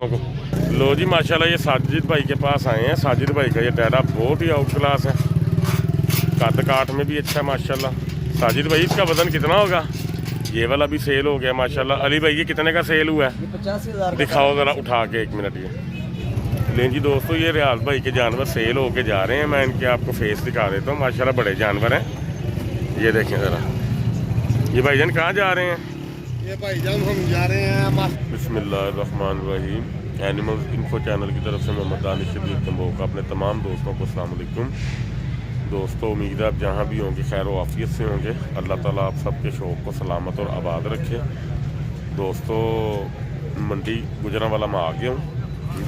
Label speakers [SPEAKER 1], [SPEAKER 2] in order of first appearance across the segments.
[SPEAKER 1] लो जी माशाल्लाह ये साजिद भाई के पास आए हैं। साजिद भाई का ये टैरा बहुत ही आउट क्लास है, कद काट में भी अच्छा है माशाल्लाह। साजिद भाई इसका वजन कितना होगा? ये वाला भी सेल हो गया माशाल्लाह। अली भाई ये कितने का सेल हुआ है?
[SPEAKER 2] 85,000।
[SPEAKER 1] दिखाओ ज़रा उठा के, एक मिनट। ये लें जी दोस्तों, ये रियाज भाई के जानवर सेल होके जा रहे हैं। मैं इनके आपको फेस दिखा देता हूँ। माशाल्लाह बड़े जानवर हैं। ये देखें ज़रा, ये भाईजान कहाँ जा रहे हैं?
[SPEAKER 2] ये भाईजान हम जा रहे हैं
[SPEAKER 1] बिस्मिल्लाहिर्रहमानिर्रहीम। एनिमल्स इन्फो चैनल की तरफ से मोहम्मद दानिश शदीद तंबोह का अपने तमाम दोस्तों को अस्सलाम वालेकुम। दोस्तों उम्मीद है आप जहाँ भी होंगे खैर व आफियत से होंगे। अल्लाह ताला आप सबके शौक़ को सलामत और आबाद रखे। दोस्तों मंडी गुजरांवाला में आ गया हूँ।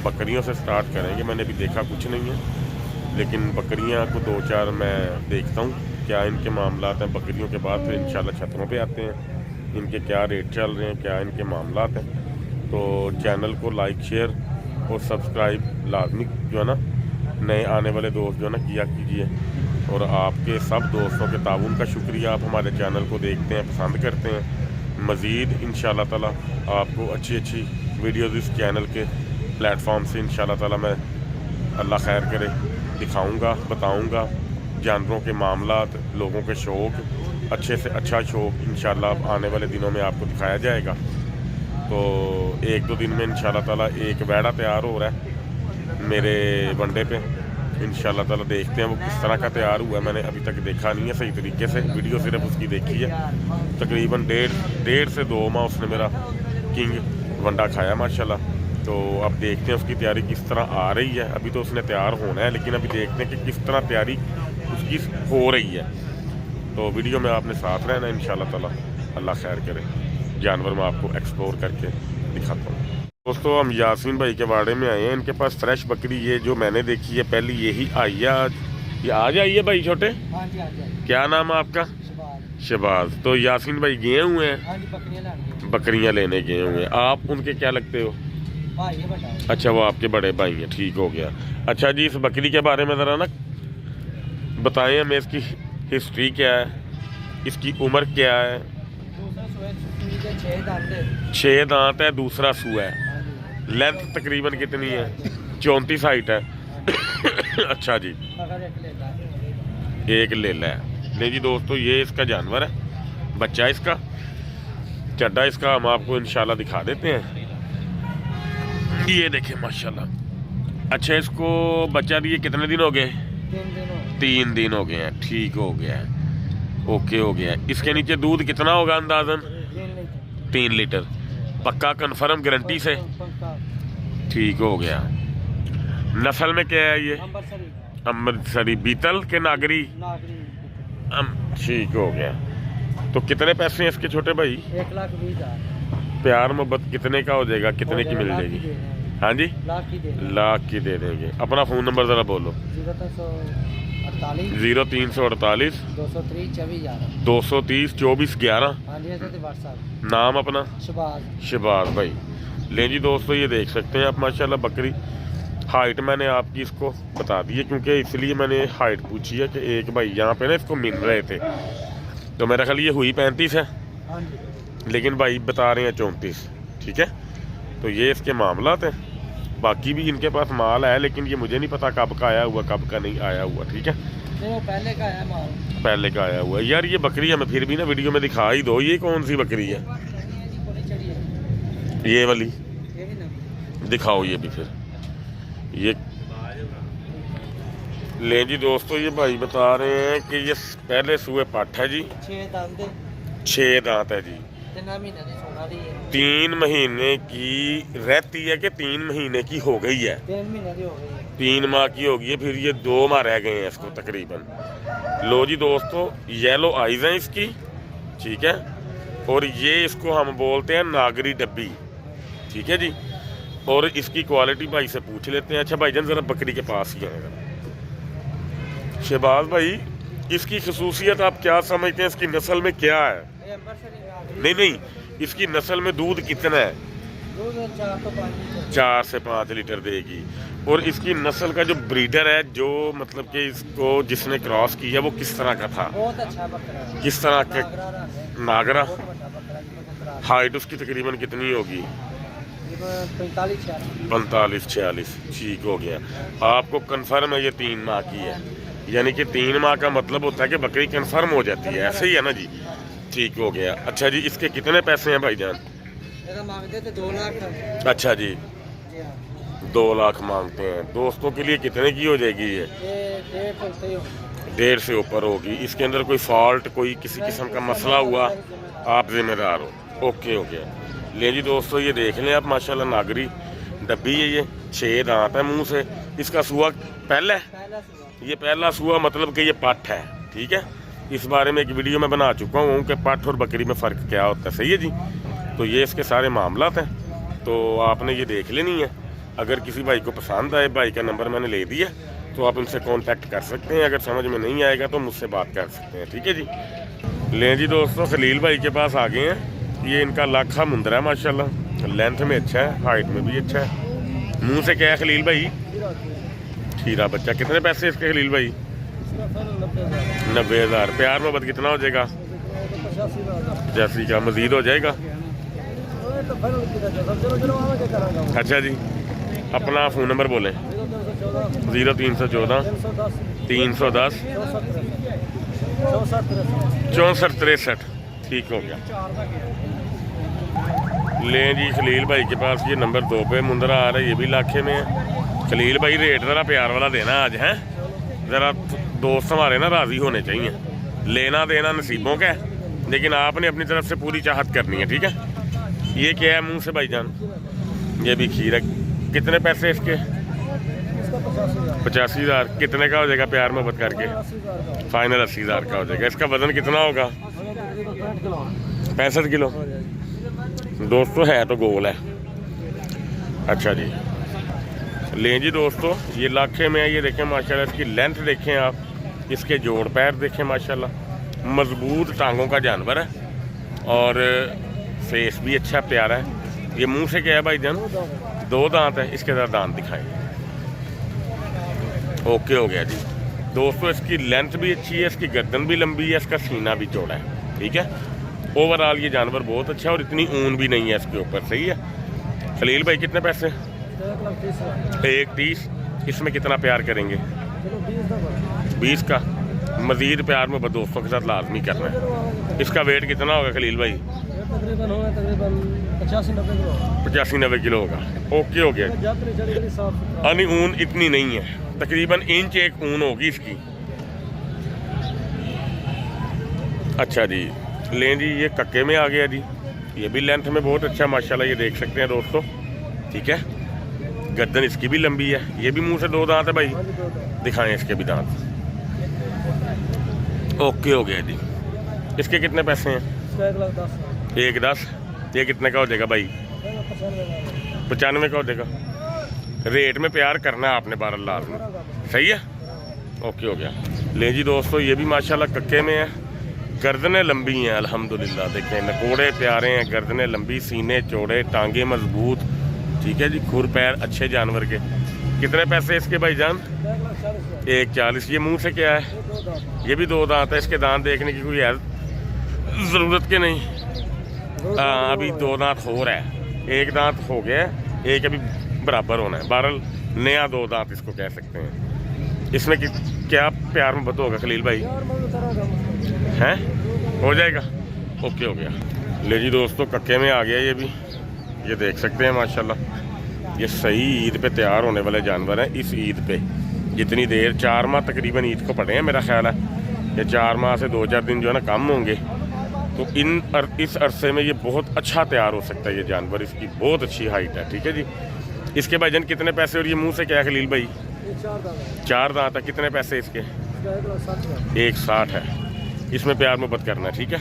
[SPEAKER 1] बकरियों से स्टार्ट करेंगे। मैंने अभी देखा कुछ नहीं है, लेकिन बकरियाँ को 2-4 मैं देखता हूँ क्या इनके मामलात हैं। बकरियों के बाद फिर इंशाल्लाह छतरों पे आते हैं, इनके क्या रेट चल रहे हैं, क्या इनके मामलात हैं। तो चैनल को लाइक शेयर और सब्सक्राइब लाजमी जो है ना, नए आने वाले दोस्त जो है ना किया कीजिए। और आपके सब दोस्तों के ताउन का शुक्रिया। आप हमारे चैनल को देखते हैं, पसंद करते हैं। मज़ीद इंशाल्लाह ताला आपको अच्छी अच्छी वीडियोज़ इस चैनल के प्लेटफॉर्म से इंशाल्लाह ताला मैं अल्लाह खैर करे दिखाऊंगा, बताऊंगा। जानवरों के मामलात, लोगों के शौक़, अच्छे से अच्छा शौक़ इंशाल्लाह आने वाले दिनों में आपको दिखाया जाएगा। तो 1-2 दिन में इंशाल्लाह ताला एक वैड़ा तैयार हो रहा है मेरे वनडे पे। इंशाल्लाह ताला देखते हैं वो किस तरह का तैयार हुआ है। मैंने अभी तक देखा नहीं है सही तरीके से, वीडियो सिर्फ उसकी देखी है। तकरीबन डेढ़ से 2 माह उसने मेरा किंग वंडा खाया माशाल्लाह। तो अब देखते हैं उसकी तैयारी किस तरह आ रही है। अभी तो उसने तैयार होना है, लेकिन अभी देखते हैं कि किस तरह तैयारी उसकी हो रही है। तो वीडियो में आपने साथ रहना इंशाल्लाह ताला। अल्लाह खैर करे। जानवर मैं आपको एक्सप्लोर करके दिखाता हूँ। दोस्तों हम यासीन भाई के वाड़े में आए हैं। इनके पास फ्रेश बकरी ये जो मैंने देखी है पहली यही आई है आज। ये आज आई है भाई छोटे?
[SPEAKER 2] हाँ जी, हाँ जी।
[SPEAKER 1] क्या नाम है आपका? शबाज। तो यासीन भाई गए हुए हैं?
[SPEAKER 2] हाँ जी,
[SPEAKER 1] बकरियाँ लेने गए हुए हैं। आप उनके क्या लगते हो?
[SPEAKER 2] भाई है बड़ा।
[SPEAKER 1] अच्छा वो आपके बड़े भाई हैं, ठीक हो गया। अच्छा जी इस बकरी के बारे में ज़रा ना बताएं हमें, इसकी हिस्ट्री क्या है, इसकी उम्र क्या है? 6 दांत है, दूसरा सुआ है। लेंथ तकरीबन कितनी है? 34 हाइट है। अच्छा जी, एक लेला है। नहीं जी दोस्तों ये इसका जानवर है, बच्चा इसका चड्डा इसका हम आपको इंशाल्लाह दिखा देते हैं। ये देखें माशाल्लाह। अच्छा इसको बच्चा दिए कितने दिन हो गए? 3 दिन हो गए हैं, ठीक हो गया है, ओके हो गया है। इसके नीचे दूध कितना होगा अंदाजन? 3 लीटर। पक्का कन्फर्म गारंटी से? ठीक हो गया। नस्ल में क्या है ये? अमृतसरी बीतल के नागरी? ठीक हो गया। तो कितने पैसे हैं इसके छोटे भाई?
[SPEAKER 2] 1,20,000।
[SPEAKER 1] प्यार मोहब्बत कितने का हो जाएगा, कितने की मिल जाएगी? हाँ जी, लाख की दे देंगे। अपना फ़ोन नंबर ज़रा बोलो। 0348 230 24 11। नाम अपना? शबाज भाई। लें जी दोस्तों ये देख सकते हैं आप माशाल्लाह बकरी। हाइट मैंने आपकी इसको बता दी है, क्योंकि इसलिए मैंने हाइट पूछी है कि एक भाई यहाँ पे ना इसको मिल रहे थे, तो मेरा ख्याल ये हुई 35 है, लेकिन भाई बता रहे हैं 34। ठीक है, तो ये इसके मामलात हैं। बाकी भी इनके पास माल है, लेकिन ये मुझे नहीं पता कब का आया हुआ कब का नहीं आया हुआ। ठीक है,
[SPEAKER 2] तो पहले का आया माल,
[SPEAKER 1] पहले का आया हुआ। यार ये बकरी हमें फिर भी ना वीडियो में दिखा ही दो, ये कौन सी बकरी है? ये वाली दिखाओ, ये भी फिर ये। ले जी दोस्तों ये भाई बता रहे हैं कि ये पहले सुए पाठ है जी। 6 दांत है जी। 3 महीने की रहती है कि 3 महीने की हो गई है? 3 माह की हो गई है, फिर ये 2 माह रह गए हैं इसको तकरीबन। लो जी दोस्तों येलो आइज हैं इसकी, ठीक है, और ये इसको हम बोलते हैं नागरी डब्बी। ठीक है जी, और इसकी क्वालिटी भाई से पूछ लेते हैं। अच्छा भाईजान ज़रा बकरी के पास ही आएगा। शहबाज भाई इसकी खसूसियत आप क्या समझते हैं? इसकी नस्ल में क्या है? नहीं, इसकी नस्ल में दूध कितना है? 4 से 5 लीटर देगी। और इसकी नस्ल का जो ब्रीडर है, जो मतलब कि इसको जिसने क्रॉस किया वो किस तरह का था?
[SPEAKER 2] बहुत अच्छा बकरा है।
[SPEAKER 1] किस तरह का? नागरा। हाइट उसकी तकरीबन कितनी होगी?
[SPEAKER 2] 45
[SPEAKER 1] 45-46 ठीक हो गया। आपको कंफर्म है ये 3 माह की है, यानी कि 3 माह का मतलब होता है कि बकरी कंफर्म हो जाती है, ऐसे ही है ना जी? ठीक हो गया। अच्छा जी, इसके कितने पैसे हैं भाईजान?
[SPEAKER 2] मांगते थे 2 लाख।
[SPEAKER 1] अच्छा जी, 2 लाख मांगते हैं। दोस्तों के लिए कितने की हो जाएगी ये? 1.5 से ऊपर होगी। इसके अंदर कोई फॉल्ट, कोई किसी किस्म का मसला हुआ, आप जिम्मेदार हो। ओके हो गया। ले जी दोस्तों, ये देख लें आप, माशाल्लाह नागरी डब्बी है ये, 6 दांत है मुंह से। इसका सुआ पहला है, ये पहला सुआ, मतलब कि ये पट है। ठीक है, इस बारे में एक वीडियो में बना चुका हूँ कि पट और बकरी में फ़र्क क्या होता है। सही है जी? तो ये इसके सारे मामलात हैं, तो आपने ये देख लेनी है। अगर किसी भाई को पसंद आए, भाई का नंबर मैंने ले दिया, तो आप उनसे कांटेक्ट कर सकते हैं। अगर समझ में नहीं आएगा तो मुझसे बात कर सकते हैं। ठीक है जी? लें जी दोस्तों, खलील भाई के पास आ गए हैं। ये इनका लाखा मुंदरा है माशाल्लाह, लेंथ में अच्छा है, हाइट में भी अच्छा है। मुंह से क्या है खलील भाई? खीरा बच्चा। कितने पैसे इसके खलील भाई? 90,000। प्यार मोहब्बत कितना हो जाएगा? 85 का मजीद हो जाएगा। अच्छा जी, अपना फ़ोन नंबर बोलें। 0314 310 64 63। ठीक हो गया। लें जी, खलील भाई के पास ये नंबर 2 पे मुंदरा आ रहा है, ये भी लाखे में है। खलील भाई रेट ज़रा प्यार वाला देना आज है, ज़रा दोस्त हमारे ना राज़ी होने चाहिए। लेना देना नसीबों का है, लेकिन आपने अपनी तरफ से पूरी चाहत करनी है। ठीक है? ये क्या है मुंह से भाईजान? ये भी खीर है। कितने पैसे इसके? 85,000। कितने का हो जाएगा प्यार मोहब्बत करके? फाइनल 80,000 का हो जाएगा। इसका वजन कितना होगा? 65 किलो। दोस्तों है तो गोल है। अच्छा जी, लें जी दोस्तों, ये लाखे में है। ये देखें माशाल्लाह, इसकी लेंथ देखें आप, इसके जोड़ पैर देखें माशाल्लाह, मजबूत टांगों का जानवर है और फेस भी अच्छा प्यारा है। ये मुंह से क्या है भाईजान? 2 दांत है। इसके साथ दांत दिखाएं। ओके हो गया जी। दोस्तों, इसकी लेंथ भी अच्छी है, इसकी गर्दन भी लंबी है, इसका सीना भी चौड़ा है। ठीक है, ओवरऑल ये जानवर बहुत अच्छा है और इतनी ऊन भी नहीं है इसके ऊपर। सही है? खलील भाई कितने पैसे? 1.30। इसमें कितना प्यार करेंगे? 20 का। मज़ीद प्यार में दोस्तों के साथ लाजमी करना है। इसका वेट कितना होगा खलील भाई?
[SPEAKER 2] तकरीबन
[SPEAKER 1] 85-90 किलो होगा। ओके हो गया। यानी ऊन इतनी नहीं है, तकरीबन इंच 1 ऊन होगी इसकी। अच्छा जी, लें जी, ये कक्के में आ गया जी। ये भी लेंथ में बहुत अच्छा माशाल्लाह, ये देख सकते हैं दोस्तों। ठीक है, गर्दन इसकी भी लंबी है। ये भी मुंह से 2 दांत है भाई, दिखाएं इसके भी दांत। ओके हो गया जी। इसके कितने पैसे हैं? 1,10। ये कितने का हो जाएगा भाई? 95 का हो जाएगा। रेट में प्यार करना है आपने 12 लाख में। सही है? ओके हो गया। ले जी दोस्तों, ये भी माशाल्लाह कक्के में है। गर्दनें लंबी हैं अल्हम्दुलिल्लाह। देखें, नकोड़े प्यारे हैं, गर्दनें लंबी, सीने चौड़े, टांगे मजबूत। ठीक है जी, खुर पैर अच्छे जानवर के। कितने पैसे इसके भाईजान? 1.40। ये मुंह से क्या है? ये भी 2 दांत है। इसके दांत देखने की कोई ज़रूरत के नहीं। अभी 2 दांत हो रहा है, 1 दांत हो गया, 1 अभी बराबर होना है। बहरहाल नया 2 दांत इसको कह सकते हैं। इसमें क्या प्यार में होगा खलील भाई? हैं? हो जाएगा। ओके हो गया। ले जी दोस्तों, कक्के में आ गया ये भी। ये देख सकते हैं माशाल्लाह, ये सही ईद पे तैयार होने वाले जानवर हैं। इस ईद पे जितनी देर, 4 माह तकरीबन ईद को पड़े हैं मेरा ख्याल है। ये 4 माह से 2-4 दिन जो है ना कम होंगे, तो इस अरसे में ये बहुत अच्छा तैयार हो सकता है ये जानवर। इसकी बहुत अच्छी हाइट है। ठीक है जी। इसके भाईजान कितने पैसे? और ये मुंह से क्या है खलील भाई? 4 दांत है। कितने पैसे इसके? 1.60 है। इसमें प्यार मोहब्बत करना है। ठीक है।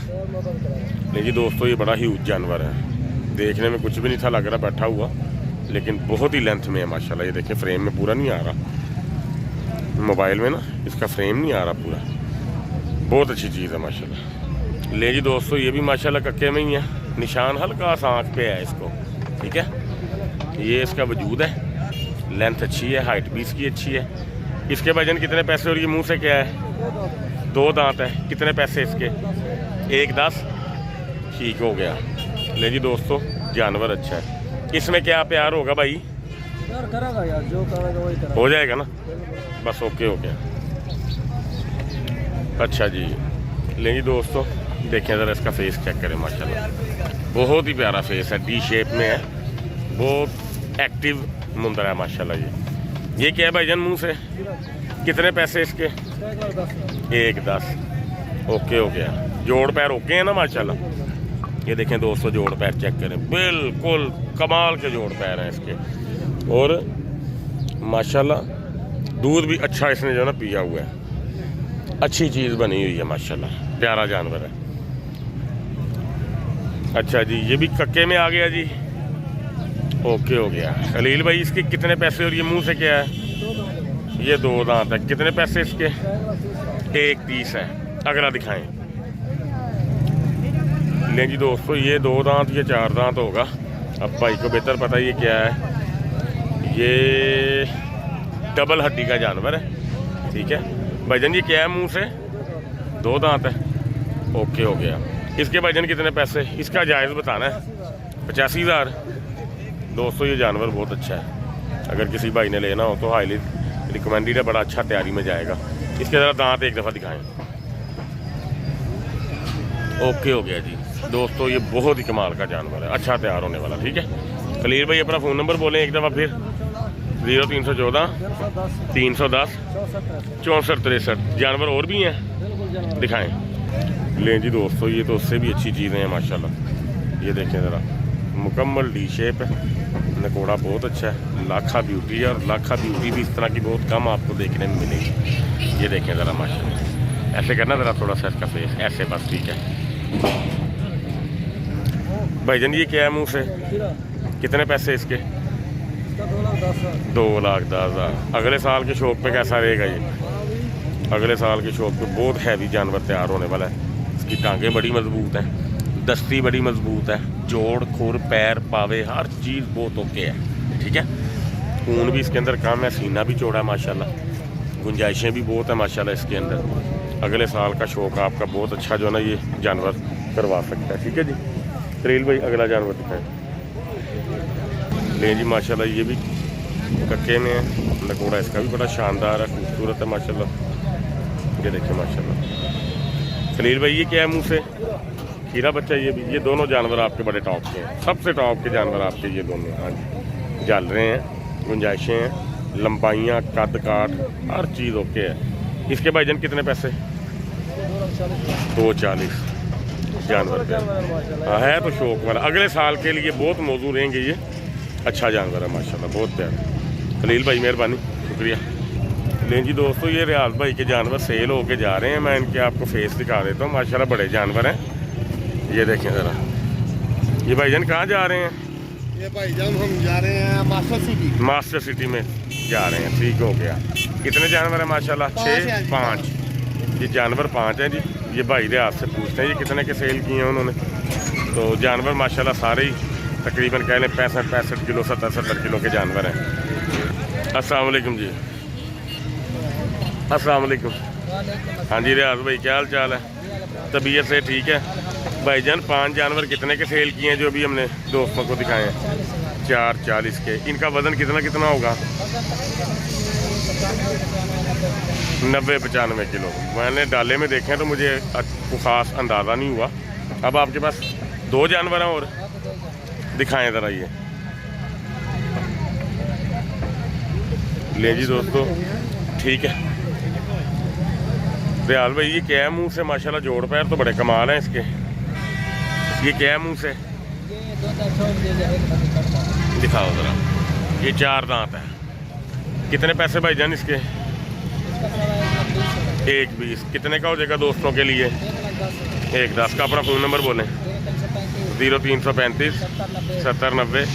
[SPEAKER 1] लेकिन दोस्तों, ये बड़ा ह्यूज जानवर है। देखने में कुछ भी नहीं था लग रहा बैठा हुआ, लेकिन बहुत ही लेंथ में है माशाल्लाह। ये देखें, फ्रेम में पूरा नहीं आ रहा, मोबाइल में ना इसका फ्रेम नहीं आ रहा पूरा। बहुत अच्छी चीज़ है माशाल्लाह। ले जी दोस्तों, ये भी माशाल्लाह कक्के में ही है। निशान हल्का सा आँख पे है इसको। ठीक है, ये इसका वजूद है। लेंथ अच्छी है, हाइट भी इसकी अच्छी है। इसके वजन कितने पैसे? और ये मुंह से क्या है? 2 दांत है। कितने पैसे इसके? 1.10। ठीक हो गया। ले जी दोस्तों, जानवर अच्छा है। इसमें क्या प्यार होगा भाई?
[SPEAKER 2] यार करेगा यार, जो करेगा वही करेगा।
[SPEAKER 1] हो जाएगा ना, बस ओके हो गया। अच्छा जी, लेंगे दोस्तों, देखें ज़रा इसका फेस चेक करें, माशाल्लाह बहुत ही प्यारा फेस है, डी शेप में है, बहुत एक्टिव मुंदर है माशाल्लाह। ये क्या है भाईजान मुंह से? कितने पैसे इसके? 1-10। ओके हो गया। जोड़ पैर ओके है ना माशाल्लाह। ये देखें दोस्तों, जोड़ पैर चेक करें, बिल्कुल कमाल के जोड़ पैर हैं इसके, और माशाल्लाह दूध भी अच्छा इसने जो है ना पिया हुआ है, अच्छी चीज़ बनी हुई है माशाल्लाह, प्यारा जानवर है। अच्छा जी, ये भी कक्के में आ गया जी, ओके हो गया। खलील भाई इसके कितने पैसे? और ये मुंह से क्या है? ये 2 दांत है, कितने पैसे इसके? 1:30 है। अगला दिखाएं। लें जी दोस्तों, ये 2 दांत, ये 4 दांत होगा, अब भाई को बेहतर पता ये क्या है। ये डबल हड्डी का जानवर है, ठीक है भाईजान। ये क्या है मुंह से? 2 दांत है, ओके हो गया। इसके भाईजान कितने पैसे? इसका जायज़ बताना है। 85,000। दोस्तों ये जानवर बहुत अच्छा है, अगर किसी भाई ने लेना हो तो हाईली रिकमेंडेड है, बड़ा अच्छा तैयारी में जाएगा। इसके ज़रा दांत एक दफ़ा दिखाएं। ओके हो गया जी। दोस्तों ये बहुत ही कमाल का जानवर है, अच्छा तैयार होने वाला, ठीक है। खलील भाई अपना फ़ोन नंबर बोलें एक दफ़ा फिर। 0314 310 6463। जानवर और भी हैं, दिखाएं। लें जी दोस्तों, ये तो उससे भी अच्छी चीज़ें हैं माशाल्लाह। ये देखें ज़रा, मुकम्मल डी शेप है, नकोड़ा बहुत अच्छा है, लाखा ब्यूटी है, और लाखा ब्यूटी भी इस तरह की बहुत कम आपको देखने में मिलेगी। ये देखें ज़रा माशाल्लाह, ऐसे करना ज़रा थोड़ा सा इसका फेस, ऐसे बस, ठीक है भाईजान। ये क्या है मुंह से? कितने पैसे इसके? 2,10,000। अगले साल के शौक पे कैसा रहेगा ये? अगले साल के शौक पे बहुत हैवी जानवर तैयार होने वाला है। इसकी टांगें बड़ी मजबूत हैं, दस्ती बड़ी मजबूत है, जोड़ खुर पैर पावे हर चीज़ बहुत ओके है, ठीक है। खून भी इसके अंदर कम है, सीना भी चौड़ा है माशाल्लाह, गुंजाइशें भी बहुत है माशाल्लाह इसके अंदर। अगले साल का शौक आपका बहुत अच्छा जो है ना ये जानवर करवा सकता है, ठीक है जी। खलील भाई अगला जानवर दिखाएं। ले जी माशाल्लाह, ये भी कक्के में है, नकोड़ा इसका भी बड़ा शानदार है, खूबसूरत है माशाल्लाह। ये देखिए माशाल्लाह। खलील भाई ये क्या है मुँह से? खीरा बच्चा। ये दोनों जानवर आपके बड़े टॉप के हैं, सबसे टॉप के जानवर आपके ये दोनों। हाँ जी, जल रहे हैं, गुंजाइशें हैं, लंबाइयाँ, कद काट हर चीज़ ओके है। इसके भाईजान कितने पैसे? 240 जानवर पे। हाँ है तो शौक वाला, अगले साल के लिए बहुत मौजू रहेंगे ये, अच्छा जानवर है माशाल्लाह, बहुत प्यारा। खलील भाई मेहरबानी, शुक्रिया। लें जी दोस्तों, ये रियाज भाई के जानवर सेल होके जा रहे हैं, मैं इनके आपको फेस दिखा देता हूँ, माशाल्लाह बड़े जानवर हैं। ये देखें ज़रा, ये भाईजान कहाँ जा रहे हैं?
[SPEAKER 3] ये भाईजान हम जा रहे हैं मास्टर सिटी में जा रहे हैं, ठीक हो गया। कितने जानवर हैं माशाल्लाह? 5। ये जानवर 5 हैं जी। ये भाई दे हाथ से पूछते हैं ये कितने के सेल किए हैं उन्होंने। तो जानवर माशाल्लाह सारे ही तकरीबन कह लें 65 किलो 70 किलो के जानवर हैं। अस्सलाम वालेकुम जी। अस्सलाम वालेकुम। हाँ जी रियाज भाई, क्या हाल चाल है? तबीयत से ठीक है भाईजान। 5 जानवर कितने के सेल किए हैं जो अभी हमने दोस्तों को दिखाए हैं? 440 के। इनका वज़न कितना होगा? 90-95 किलो। मैंने डाले में देखे तो मुझे ख़ास अंदाज़ा नहीं हुआ। अब आपके पास 2 जानवर हैं और दिखाएं ज़रा ये। ले जी दोस्तों, ठीक है। रियाज भाई ये क्या है मुंह से? माशाल्लाह जोड़ पैर तो बड़े कमाल हैं इसके। ये क्या है मुंह से? दिखाओ ज़रा। ये 4 दांत है। कितने पैसे भाईजान इसके? 1:20। कितने का हो जाएगा दोस्तों के लिए? 1:10 का। अपना फ़ोन नंबर बोलें। 0335 70 90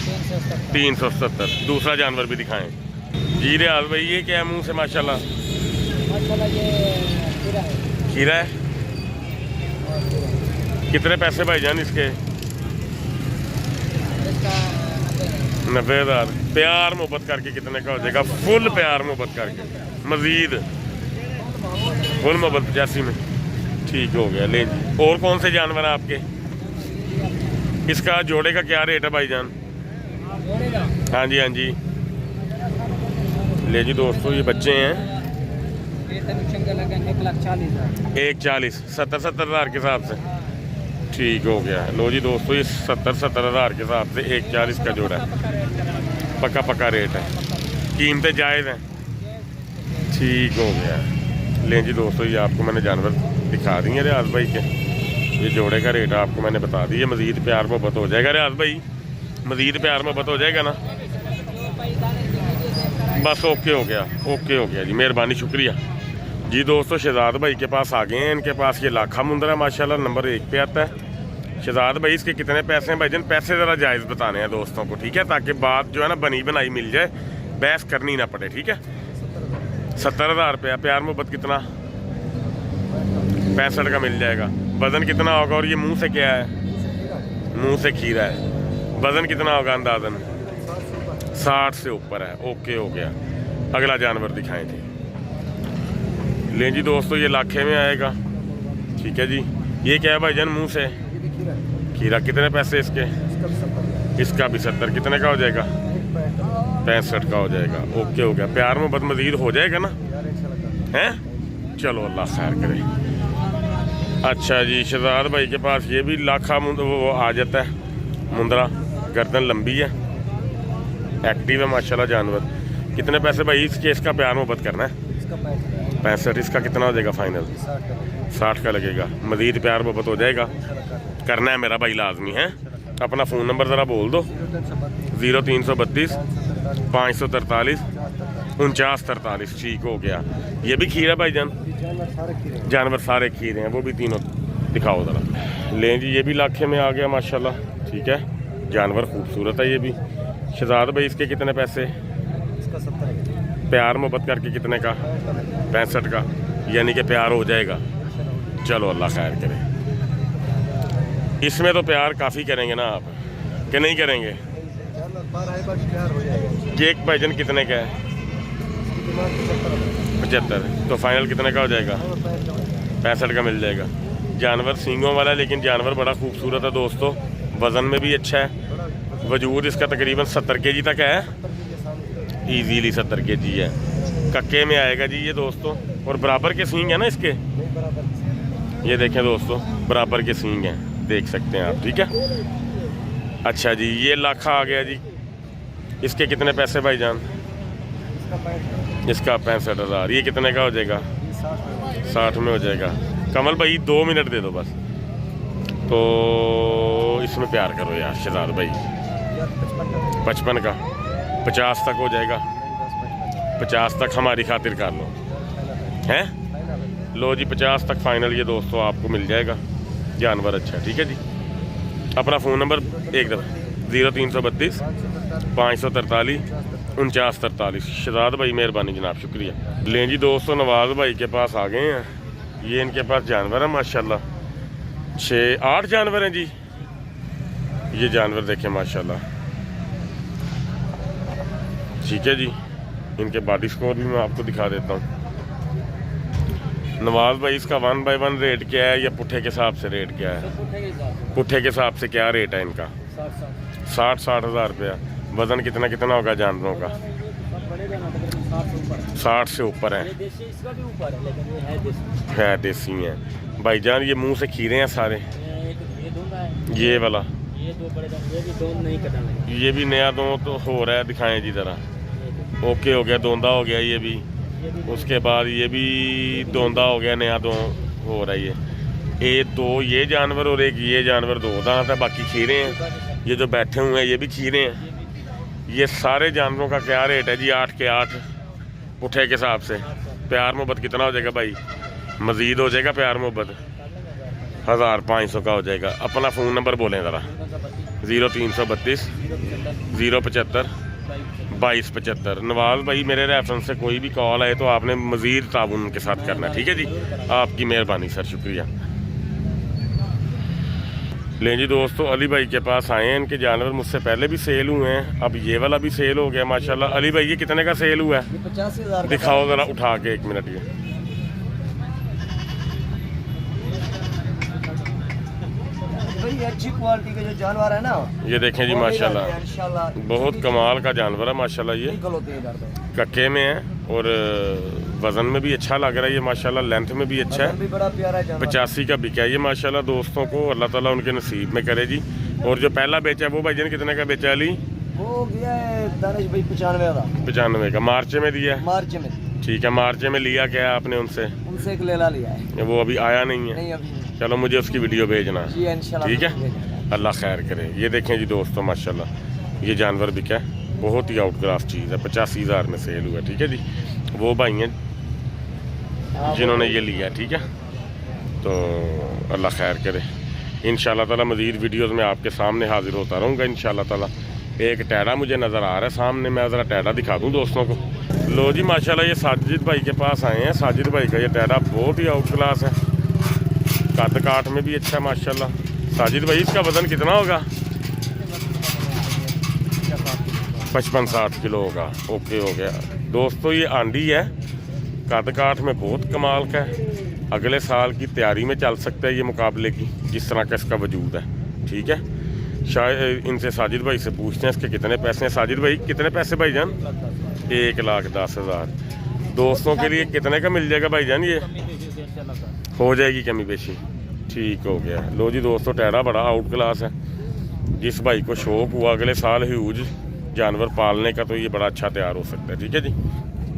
[SPEAKER 3] 370। दूसरा जानवर भी दिखाएं जी रियाज भाई। ये क्या है मुंह से? माशाल्लाह खीरा है। कितने पैसे भाईजान इसके? 90,000। प्यार मोहब्बत करके कितने का हो जाएगा? फुल प्यार मोहब्बत करके मज़ीद फुल मोहब्बत 85 में, ठीक हो गया। ले जी, और कौन से जानवर हैं आपके? इसका जोड़े का क्या रेट है भाईजान? हाँ जी हाँ जी। ले जी दोस्तों ये बच्चे हैं 1,40,000 70,000 के हिसाब से ठीक हो गया। लो जी दोस्तों ये 70,000 के हिसाब से 1,40 का जोड़ा है, पक्का पक्का रेट है, कीमतें जायज़ हैं। ठीक हो गया। लें जी दोस्तों ये आपको मैंने जानवर दिखा दी है रियाज भाई के, ये जोड़े का रेट आपको मैंने बता दिया। मज़ीद प्यार मोहब्बत हो जाएगा रियाज भाई, मज़ीद प्यार मोहब्बत हो जाएगा ना। बस ओके हो गया, ओके हो गया जी, मेहरबानी शुक्रिया जी। दोस्तों शहजाद भाई के पास आ गए हैं, इनके पास ये लाखा मुंदरा माशाल्लाह नंबर 1 पे आता है। शहजाद भाई इसके कितने पैसे हैं भाईजान? पैसे ज़रा जायज़ बताने हैं दोस्तों को, ठीक है, ताकि बात जो है ना बनी बनाई मिल जाए, बहस करनी ना पड़े, ठीक है। 70,000 रुपया। प्यार मोहब्बत कितना? 65 का मिल जाएगा। वज़न कितना होगा? और ये मुंह से क्या है? मुंह से खीरा है। वज़न कितना होगा अंदाज़न? 60 से ऊपर है। ओके हो गया। अगला जानवर दिखाएं थे। लें जी दोस्तों ये लाखे में आएगा, ठीक है जी। ये क्या है भाईजान? मुंह से खीरा। कितने पैसे इसके? इसका भी 70। कितने का हो जाएगा? 65 का हो जाएगा। ओके हो गया। प्यार मोहब्बत मज़ीद हो जाएगा ना? हैं? चलो अल्लाह खैर करे। अच्छा जी शहजाद भाई के पास ये भी लाखा वो आ जाता है मुंदरा, गर्दन लंबी है, एक्टिव है माशाल्लाह जानवर। कितने पैसे भाई इसके? इसका प्यार मोहब्बत करना है 65। इसका कितना हो जाएगा फाइनल? 60 का लगेगा। मज़ीद प्यार मोहब्बत हो जाएगा, करना है मेरा भाई लाजमी है। अपना फ़ोन नंबर ज़रा बोल दो। 0332 543 4943। ठीक हो गया। ये भी खीर है भाईजान? जानवर सारे खीर हैं, वो भी तीनों दिखाओ ज़रा। लें जी ये भी लाखे में आ गया माशाल्लाह, ठीक है, जानवर खूबसूरत है ये भी। शहजाद भाई इसके कितने पैसे? प्यार मोहब्बत करके कितने का? 65 का, यानी कि प्यार हो जाएगा। चलो अल्लाह खैर करे। इसमें तो प्यार काफ़ी करेंगे ना आप, कि नहीं करेंगे? केक भाईजान कितने का है? 75। तो फाइनल कितने का हो जाएगा? 65 का मिल जाएगा। जानवर सींगों वाला है, लेकिन जानवर बड़ा खूबसूरत है दोस्तों। वज़न में भी अच्छा है। वजूद इसका तकरीबन 70 kg तक है, इजीली 70 kg है। कक्के में आएगा जी ये दोस्तों। और बराबर के सींग है ना इसके, ये देखें दोस्तों, बराबर के सींग हैं, देख सकते हैं आप, ठीक है। अच्छा जी ये लाखा आ गया जी। इसके कितने पैसे भाईजान? इसका 65,000। ये कितने का हो जाएगा? 60 में हो जाएगा। कमल भाई 2 मिनट दे दो बस। तो इसमें प्यार करो यार शहजाद भाई। 55 का 50 तक हो जाएगा। 50 तक हमारी खातिर कर लो, हैं? लो जी 50 तक फाइनल ये दोस्तों आपको मिल जाएगा। जानवर अच्छा, ठीक है जी। अपना फ़ोन नंबर एक दफ़ा 0332 543 4943। शहजाद भाई मेहरबानी जनाब, शुक्रिया। लें जी दोस्तों नवाज़ भाई के पास आ गए हैं। ये इनके पास जानवर है माशाल्लाह, 6-8 जानवर हैं जी। ये जानवर देखें माशाल्लाह, ठीक है जी। इनके बॉडी स्कोर भी मैं आपको दिखा देता हूँ। नवाज भाई इसका 1 बाय 1 रेट क्या है, या पुट्ठे के हिसाब से रेट क्या है? पुट्ठे के हिसाब से क्या रेट है इनका? 60 हज़ार रुपया। वज़न कितना कितना होगा जानवरों का? 60 से ऊपर है। है देसी हैं भाईजान। ये मुंह से खीरे हैं सारे। ये वाला ये भी नया दो तो हो रहा है, दिखाएं जी ज़रा। ओके हो गया, दोंदा हो गया ये भी। उसके बाद ये भी दोंदा हो गया, नया दो हो रहा है। ये 2 ये जानवर और एक ये जानवर 2 दांत है, बाकी खीरे हैं। ये जो बैठे हुए हैं ये भी खीरे हैं। ये सारे जानवरों का क्या रेट है जी? 8 के 8 पुट्ठे के हिसाब से। प्यार मोहब्बत कितना हो जाएगा भाई? मज़ीद हो जाएगा प्यार मोहब्बत? 1500 का हो जाएगा। अपना फ़ोन नंबर बोलें ज़रा। 0332 075 2275। नवाज़ भाई मेरे रेफरेंस से कोई भी कॉल आए तो आपने मज़ीद ताउन के साथ करना, ठीक है जी। आपकी मेहरबानी सर, शुक्रिया। लें जी दोस्तों अली भाई के पास आए हैं। इनके जानवर मुझसे पहले भी सेल हुए हैं, अब ये वाला भी सेल हो गया माशाल्लाह। अली भाई ये कितने का सेल हुआ है?
[SPEAKER 2] 85,000।
[SPEAKER 3] दिखाओ ज़रा उठा के 1 मिनट। ये
[SPEAKER 2] ये अच्छी क्वालिटी के जो जानवर है ना,
[SPEAKER 3] ये देखें जी माशाल्लाह,
[SPEAKER 2] इंशाल्लाह
[SPEAKER 3] बहुत कमाल का जानवर है माशाल्लाह। ये कक्के में है और वज़न में भी अच्छा लग रहा है ये माशाल्लाह, लेंथ में भी अच्छा है।
[SPEAKER 2] भी बड़ा प्यारा जानवर
[SPEAKER 3] 85 का बिका है ये माशाल्लाह दोस्तों को, अल्लाह ताला उनके नसीब में करे जी। और जो पहला बेचा है वो भाईजान कितने का बेचा अली?
[SPEAKER 2] वो गया है दानिश भाई 95 का।
[SPEAKER 3] 95 का मार्च में दिया है?
[SPEAKER 2] मार्च में।
[SPEAKER 3] ठीक है, मार्च में लिया क्या आपने उनसे?
[SPEAKER 2] उनसे एक लेला लिया है।
[SPEAKER 3] वो अभी आया नहीं है?
[SPEAKER 2] नहीं अभी नहीं।
[SPEAKER 3] चलो मुझे उसकी वीडियो भेजना,
[SPEAKER 2] जी इंशाल्लाह
[SPEAKER 3] ठीक है, अल्लाह खैर करे। ये देखें जी दोस्तों माशाल्लाह, ये जानवर बिका है, बहुत ही आउट क्लास चीज़ है, 85,000 में सेल हुआ। ठीक है जी, वो भाई हैं जिन्होंने ये लिया, ठीक है। तो अल्लाह खैर करे, इंशाल्लाह ताला मज़ीद वीडियोस में आपके सामने हाजिर होता रहूँगा इंशाल्लाह ताला। एक टैडा मुझे नज़र आ रहा है सामने, मैं ज़रा टैडा दिखा दूँ दोस्तों को। लो जी माशाल्लाह, ये साजिद भाई के पास आए हैं। साजिद भाई का ये टैडा बहुत ही आउट क्लास है, कद काठ में भी अच्छा है माशाल्लाह। साजिद भाई इसका वज़न कितना होगा? 55-60 किलो होगा। ओके हो गया दोस्तों, ये आंडी है, कद काठ में बहुत कमाल का है, अगले साल की तैयारी में चल सकता है ये मुकाबले की, जिस तरह का इसका वजूद है। ठीक है, शायद इनसे साजिद भाई से पूछते हैं इसके कितने पैसे हैं। साजिद भाई कितने पैसे भाईजान? 1,10,000। दोस्तों के लिए कितने का मिल जाएगा भाईजान? ये हो जाएगी कमी बेशी, ठीक हो गया। लो जी दोस्तों, टैडा बड़ा आउट क्लास है, जिस भाई को शौक हुआ अगले साल ह्यूज जानवर पालने का तो ये बड़ा अच्छा तैयार हो सकता है। ठीक है जी,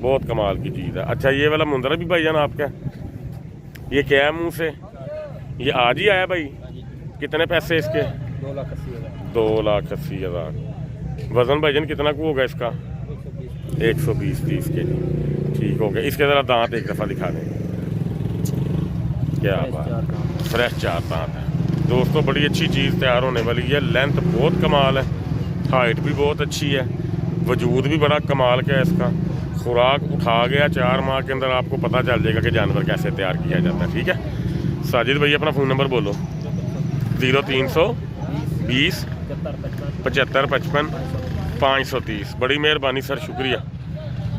[SPEAKER 3] बहुत कमाल की चीज़ है। अच्छा, ये वाला मुंदरा भी भाईजान आपका, ये क्या है मुँह से? ये आज ही आया भाई? कितने पैसे इसके? 2,80,000। वज़न भाईजान कितना को होगा इसका? 120-130 के जी, ठीक हो गया। इसके ज़रा दांत एक दफ़ा दिखा दें, क्या बात, फ्रेश 4 दांत है दोस्तों। बड़ी अच्छी चीज़ तैयार होने वाली है, लेंथ बहुत कमाल है, हाइट भी बहुत अच्छी है, वजूद भी बड़ा कमाल का है इसका। खुराक उठा गया 4 माह के अंदर, आपको पता चल जाएगा कि जानवर कैसे तैयार किया जाता है। ठीक है, साजिद भाई अपना फ़ोन नंबर बोलो। 0320 75 55 530। बड़ी मेहरबानी सर, शुक्रिया।